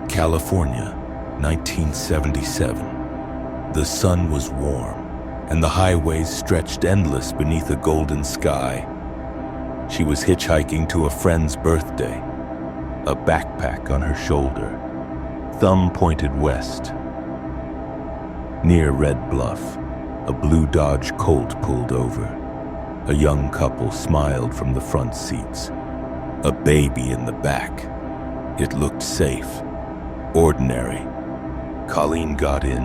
California, 1977. The sun was warm, and the highways stretched endless beneath a golden sky. She was hitchhiking to a friend's birthday, a backpack on her shoulder, thumb pointed west. Near Red Bluff, a blue Dodge Colt pulled over. A young couple smiled from the front seats, a baby in the back. It looked safe, ordinary. Colleen got in,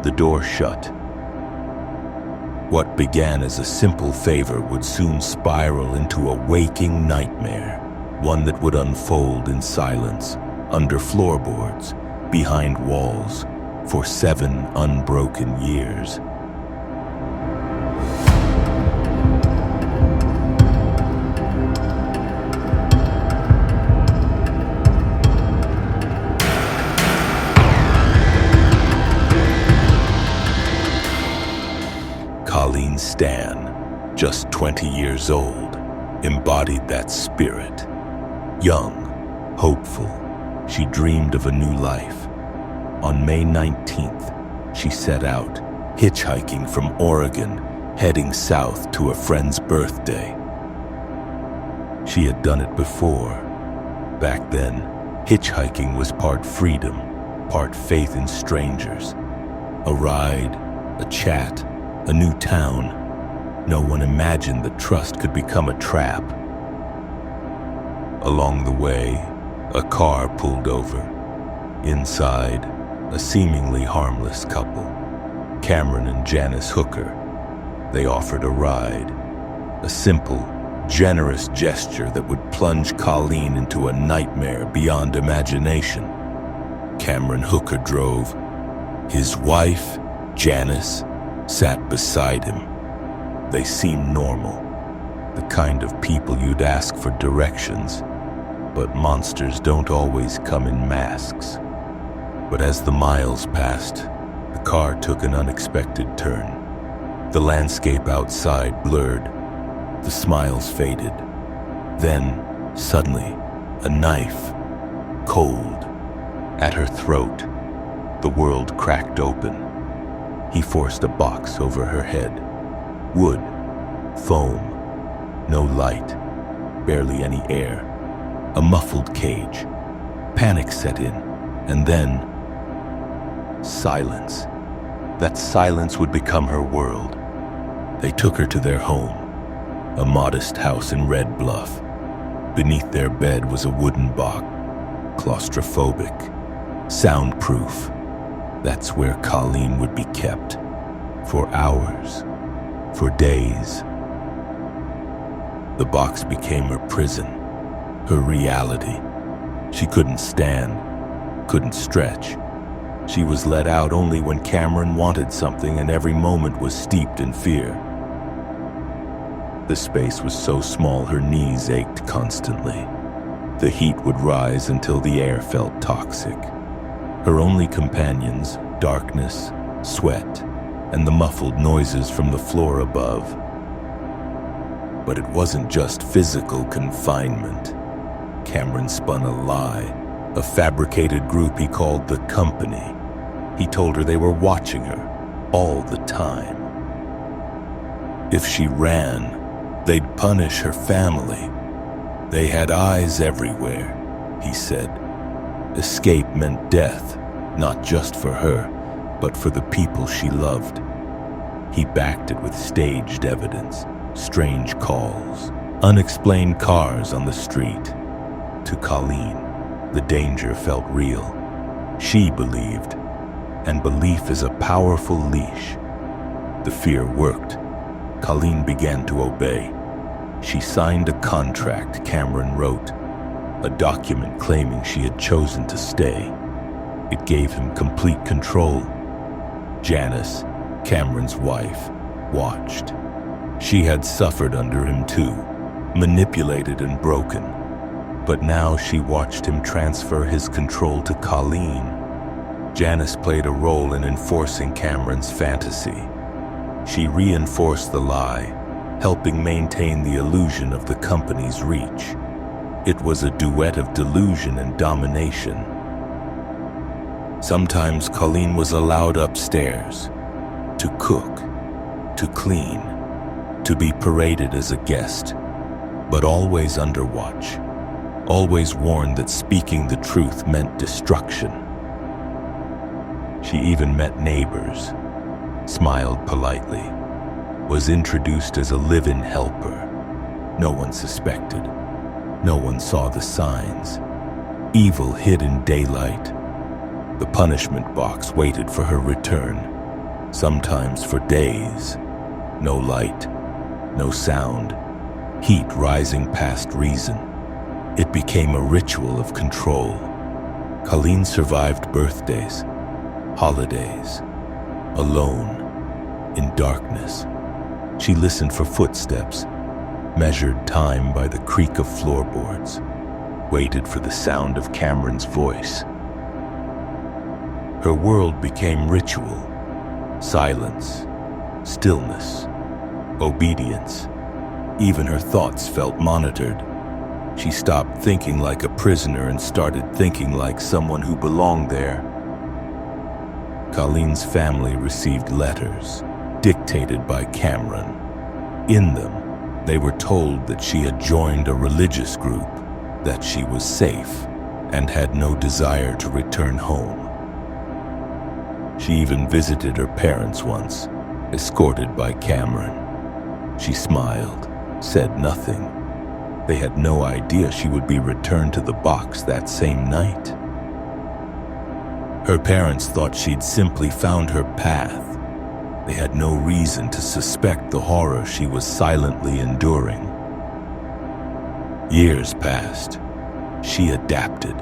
the door shut. What began as a simple favor would soon spiral into a waking nightmare, one that would unfold in silence, under floorboards, behind walls, for 7 unbroken years. Colleen Stan, just 20 years old, embodied that spirit. Young, hopeful, she dreamed of a new life. On May 19th, she set out, hitchhiking from Oregon, heading south to a friend's birthday. She had done it before. Back then, hitchhiking was part freedom, part faith in strangers. A ride, a chat, a new town. No one imagined that trust could become a trap. Along the way, a car pulled over. Inside, a seemingly harmless couple, Cameron and Janice Hooker. They offered a ride, a simple, generous gesture that would plunge Colleen into a nightmare beyond imagination. Cameron Hooker drove. His wife, Janice, sat beside him. They seemed normal, the kind of people you'd ask for directions, but monsters don't always come in masks. But as the miles passed, the car took an unexpected turn. The landscape outside blurred. The smiles faded. Then, suddenly, a knife, cold, at her throat. The world cracked open. He forced a box over her head. Wood, foam, no light, barely any air. A muffled cage. Panic set in, and then silence. That silence would become her world. They took her to their home, a modest house in Red Bluff. Beneath their bed was a wooden box, claustrophobic, soundproof. That's where Colleen would be kept, for hours, for days. The box became her prison, her reality. She couldn't stand, couldn't stretch. She was let out only when Cameron wanted something, and every moment was steeped in fear. The space was so small her knees ached constantly. The heat would rise until the air felt toxic. Her only companions, darkness, sweat, and the muffled noises from the floor above. But it wasn't just physical confinement. Cameron spun a lie, a fabricated group he called the Company. He told her they were watching her all the time. If she ran, they'd punish her family. They had eyes everywhere, he said. Escape meant death, not just for her, but for the people she loved. He backed it with staged evidence, strange calls, unexplained cars on the street. To Colleen, the danger felt real. She believed, and belief is a powerful leash. The fear worked. Colleen began to obey. She signed a contract Cameron wrote, a document claiming she had chosen to stay. It gave him complete control. Janice, Cameron's wife, watched. She had suffered under him too, manipulated and broken. But now she watched him transfer his control to Colleen. Janice played a role in enforcing Cameron's fantasy. She reinforced the lie, helping maintain the illusion of the Company's reach. It was a duet of delusion and domination. Sometimes Colleen was allowed upstairs to cook, to clean, to be paraded as a guest, but always under watch, always warned that speaking the truth meant destruction. She even met neighbors, smiled politely, was introduced as a live-in helper. No one suspected. No one saw the signs. Evil hid in daylight. The punishment box waited for her return, sometimes for days. No light, no sound, heat rising past reason. It became a ritual of control. Colleen survived birthdays, holidays, alone, in darkness. She listened for footsteps, measured time by the creak of floorboards, waited for the sound of Cameron's voice. Her world became ritual, silence, stillness, obedience. Even her thoughts felt monitored. She stopped thinking like a prisoner and started thinking like someone who belonged there. Colleen's family received letters, dictated by Cameron. In them, they were told that she had joined a religious group, that she was safe, and had no desire to return home. She even visited her parents once, escorted by Cameron. She smiled, said nothing. They had no idea she would be returned to the box that same night. Her parents thought she'd simply found her path. They had no reason to suspect the horror she was silently enduring. Years passed. She adapted.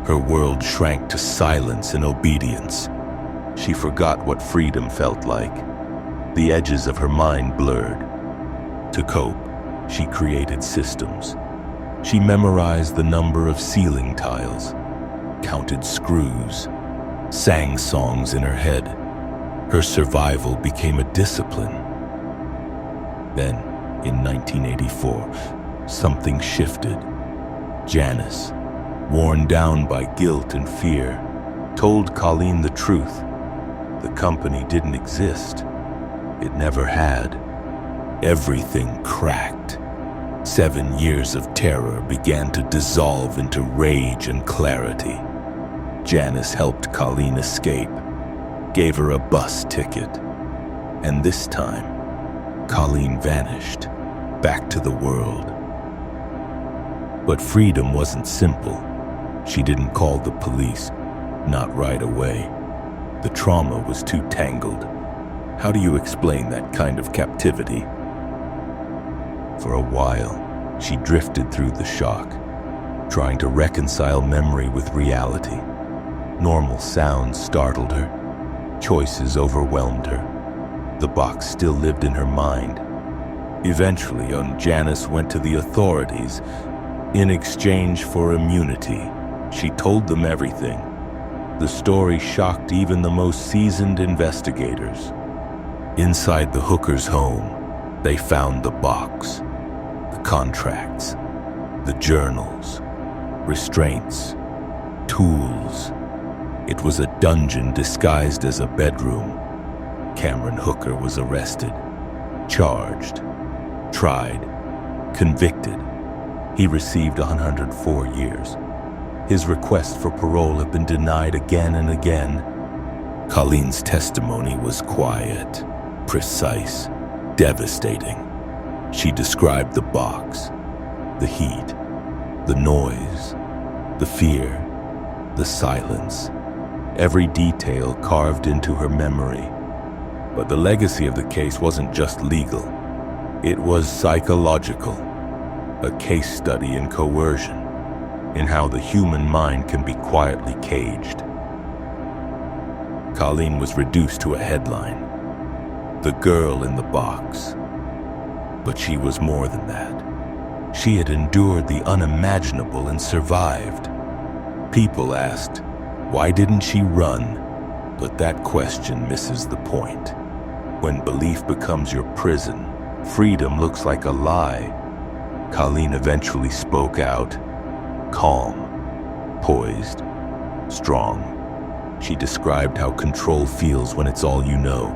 Her world shrank to silence and obedience. She forgot what freedom felt like. The edges of her mind blurred. To cope, she created systems. She memorized the number of ceiling tiles, counted screws, sang songs in her head. Her survival became a discipline. Then, in 1984, something shifted. Janice, worn down by guilt and fear, told Colleen the truth. The company didn't exist. It never had. Everything cracked. 7 years of terror began to dissolve into rage and clarity. Janice helped Colleen escape, gave her a bus ticket, and this time, Colleen vanished, back to the world. But freedom wasn't simple. She didn't call the police, not right away. The trauma was too tangled. How do you explain that kind of captivity? For a while, she drifted through the shock, trying to reconcile memory with reality. Normal sounds startled her. Choices overwhelmed her. The box still lived in her mind. Eventually, Janice went to the authorities. In exchange for immunity, she told them everything. The story shocked even the most seasoned investigators. Inside the hooker's home, they found the box, the contracts, the journals, restraints, tools. It was a dungeon disguised as a bedroom. Cameron Hooker was arrested, charged, tried, convicted. He received 104 years. His requests for parole have been denied again and again. Colleen's testimony was quiet, precise, devastating. She described the box, the heat, the noise, the fear, the silence, every detail carved into her memory. But the legacy of the case wasn't just legal. It was psychological, a case study in coercion, in how the human mind can be quietly caged. Colleen was reduced to a headline, the girl in the box. But she was more than that. She had endured the unimaginable and survived. People asked, why didn't she run? But that question misses the point. When belief becomes your prison, freedom looks like a lie. Colleen eventually spoke out, calm, poised, strong. She described how control feels when it's all you know,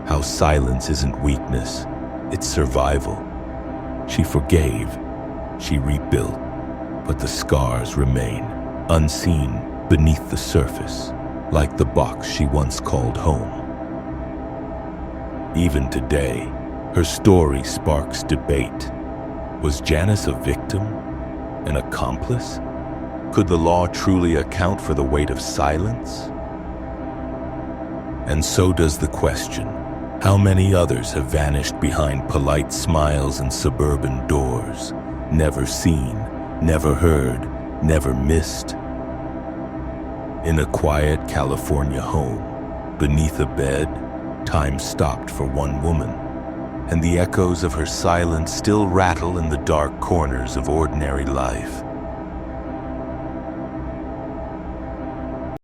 how silence isn't weakness, it's survival. She forgave, she rebuilt, but the scars remain, unseen beneath the surface, like the box she once called home. Even today, her story sparks debate. Was Janice a victim? An accomplice? Could the law truly account for the weight of silence? And so does the question, how many others have vanished behind polite smiles and suburban doors, never seen, never heard, never missed? In a quiet California home, beneath a bed, time stopped for one woman, and the echoes of her silence still rattle in the dark corners of ordinary life.